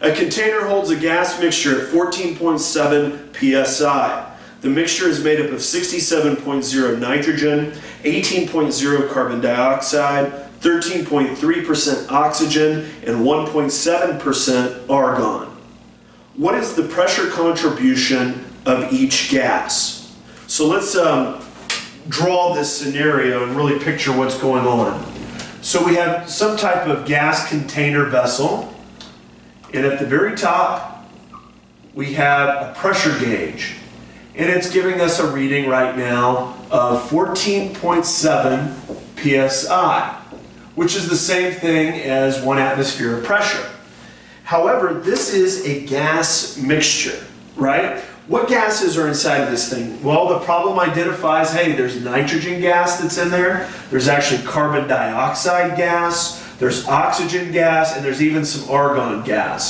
A container holds a gas mixture at 14.7 psi. The mixture is made up of 67.0 nitrogen, 18.0 carbon dioxide, 13.3% oxygen, and 1.7% argon. What is the pressure contribution of each gas? So let's draw this scenario and really picture what's going on. So we have some type of gas container vessel, and at the very top we have a pressure gauge, and it's giving us a reading right now of 14.7 psi, which is the same thing as 1 atmosphere of pressure. However, this is a gas mixture, right? What gases are inside of this thing? Well, the problem identifies, hey, there's nitrogen gas that's in there, there's actually carbon dioxide gas, there's oxygen gas, and there's even some argon gas.